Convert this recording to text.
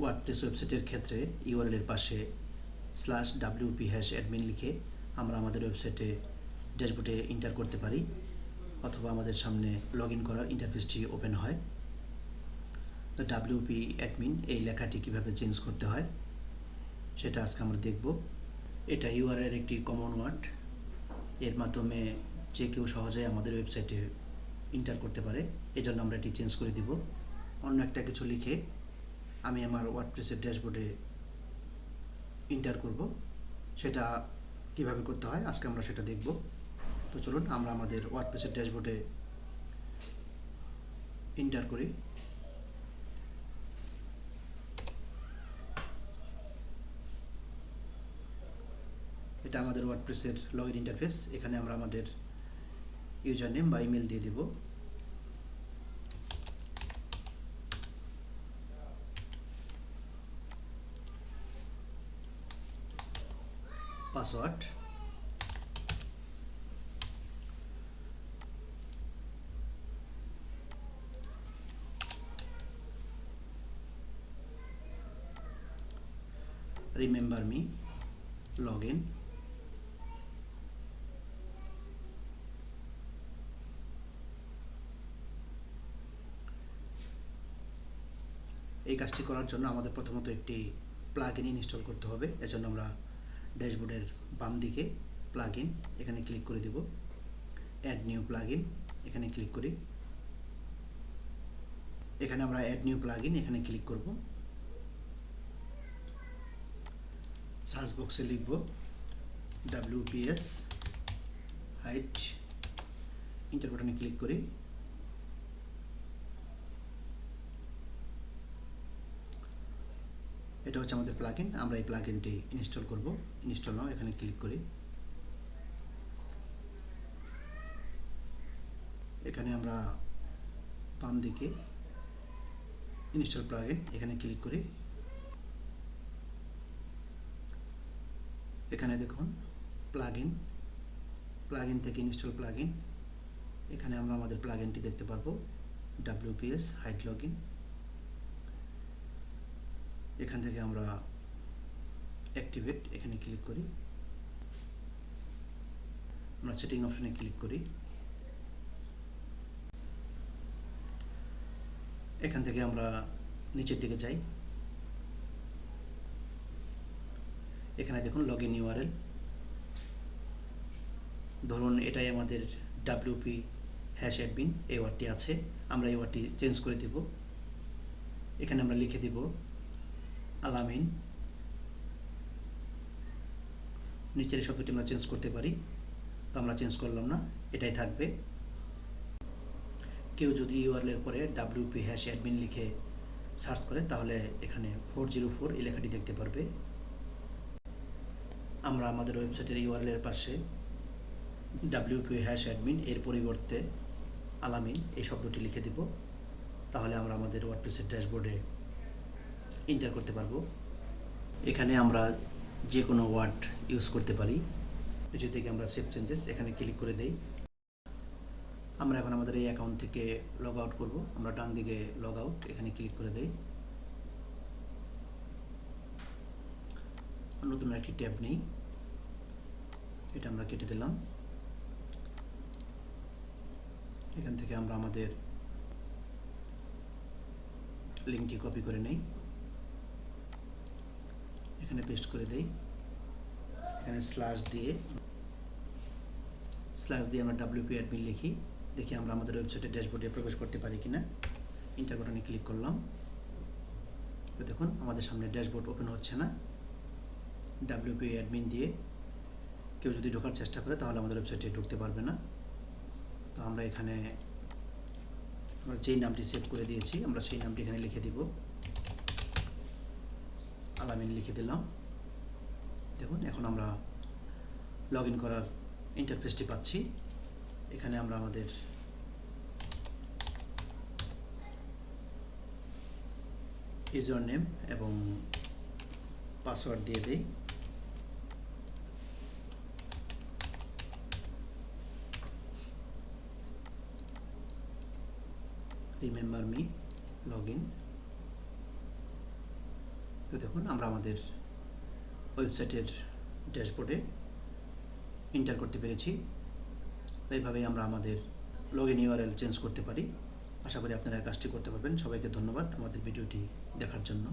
WordPress ওয়েবসাইটের ক্ষেত্রে URL এর পাশে /wp-admin লিখে আমরা আমাদের ওয়েবসাইটে ড্যাশবোর্ডে এন্টার করতে পারি, অথবা আমাদের সামনে লগ ইন করার ইন্টারফেসটি ওপেন হয়। তো WP অ্যাডমিন এই লেখাটি কীভাবে চেঞ্জ করতে হয় সেটা আজকে আমরা দেখব। এটা ইউআরএল একটি কমন ওয়ার্ড, এর মাধ্যমে যে কেউ সহজে আমাদের ওয়েবসাইটে এন্টার করতে পারে। এজন্য আমরা এটি চেঞ্জ করে দিব। অন্য একটা কিছু লিখে আমি আমার ওয়ার্ডপ্রেসের ড্যাশবোর্ডে এন্টার করব। সেটা কিভাবে করতে হয় আজকে আমরা সেটা দেখব। তো চলুন আমরা আমাদের ওয়ার্ডপ্রেসের ড্যাশবোর্ডে এন্টার করি। এটা আমাদের ওয়ার্ডপ্রেসের লগইন ইন্টারফেস। এখানে আমরা আমাদের ইউজার নেম বা ইমেল দিয়ে দিব। Password, remember me, log in, এই কাজটি করার জন্য আমাদের প্রথমত একটি প্লাগইন ইনস্টল করতে হবে। এজন্য আমরা ড্যাশবোর্ডের বাম দিকে প্লাগইন এখানে ক্লিক করে দেব। অ্যাড নিউ প্লাগইন এখানে ক্লিক করি। এখানে আমরা অ্যাড নিউ প্লাগইন এখানে ক্লিক করব। সার্চ বক্সে লিখব WPS হাইট, এন্টার বাটনে ক্লিক করি। এটা হচ্ছে আমাদের প্লাগইন। আমরা এই প্লাগইনটি ইনস্টল করব। ইনস্টল নাও এখানে ক্লিক করি। এখানে আমরা বাম দিকে ইনস্টল প্লাগইন এখানে ক্লিক করি। এখানে দেখুন প্লাগইন থেকে ইনস্টল প্লাগইন। এখানে আমরা আমাদের প্লাগইনটি দেখতে পারবো, WPS হাইট লগইন। এখান থেকে আমরা অ্যাক্টিভেট এখানে ক্লিক করি। আমরা সেটিং অপশনে ক্লিক করি। এখান থেকে আমরা নিচের দিকে যাই। এখানে দেখুন লগ ইন ইউআরএল। ধরুন এটাই আমাদের WP-admin এই ওয়ার্ডটি আছে। আমরা এই ওয়ার্ডটি চেঞ্জ করে দিব। এখানে আমরা লিখে দিব আলামিন। নিচের এই শব্দটি আমরা চেঞ্জ করতে পারি, তো আমরা চেঞ্জ করলাম না, এটাই থাকবে। কেউ যদি ইউআরএল এর পরে WP-admin লিখে সার্চ করে তাহলে এখানে 404 এই লেখাটি দেখতে পারবে। আমরা আমাদের ওয়েবসাইটের ইউআরএল এর পাশে WP-admin এর পরিবর্তে আলামিন এই শব্দটি লিখে দিব। তাহলে আমরা আমাদের ওয়ার্ডপ্রেসের ড্যাশবোর্ডে এন্টার করতে পারবো। এখানে আমরা যে কোনো ওয়ার্ড ইউজ করতে পারি। নিচে থেকে আমরা সেভ চেঞ্জেস এখানে ক্লিক করে দেই। আমরা এখন আমাদের এই অ্যাকাউন্ট থেকে লগ আউট করব। আমরা ডান দিকে লগ আউট এখানে ক্লিক করে দেই। নতুন একটি ট্যাব নেই, এটা আমরা কেটে দিলাম। এখান থেকে আমরা আমাদের লিঙ্কটি কপি করে নেই, এখানে পেস্ট করে দেই। এখানে স্ল্যাশ দিয়ে আমরা WP-admin লিখি। দেখি আমরা আমাদের ওয়েবসাইটের ড্যাশবোর্ডে প্রবেশ করতে পারি কিনা। এন্টার বাটনে ক্লিক করলাম। তো দেখুন আমাদের সামনে ড্যাশবোর্ড ওপেন হচ্ছে না। WP-admin দিয়ে কেউ যদি ঢোকার চেষ্টা করে তাহলে আমাদের ওয়েবসাইটে ঢুকতে পারবে না। তো আমরা এখানে আমরা যেই নামটি সেভ করে দিয়েছি আমরা সেই নামটি এখানে লিখে দিব, আলামিন লিখে দিলাম। দেখুন এখন আমরা লগ ইন করার ইন্টারফেসটি পাচ্ছি। এখানে আমরা আমাদের ইউজার নেম এবং পাসওয়ার্ড দিয়ে দিই। Remember me, log in. তো দেখুন আমরা আমাদের ওয়েবসাইটের ড্যাশবোর্ডে এন্টার করতে পেরেছি। এইভাবেই আমরা আমাদের লগইন ইউআরএল চেঞ্জ করতে পারি। আশা করি আপনারা এই কাজটি করতে পারবেন। সবাইকে ধন্যবাদ আমাদের ভিডিওটি দেখার জন্য।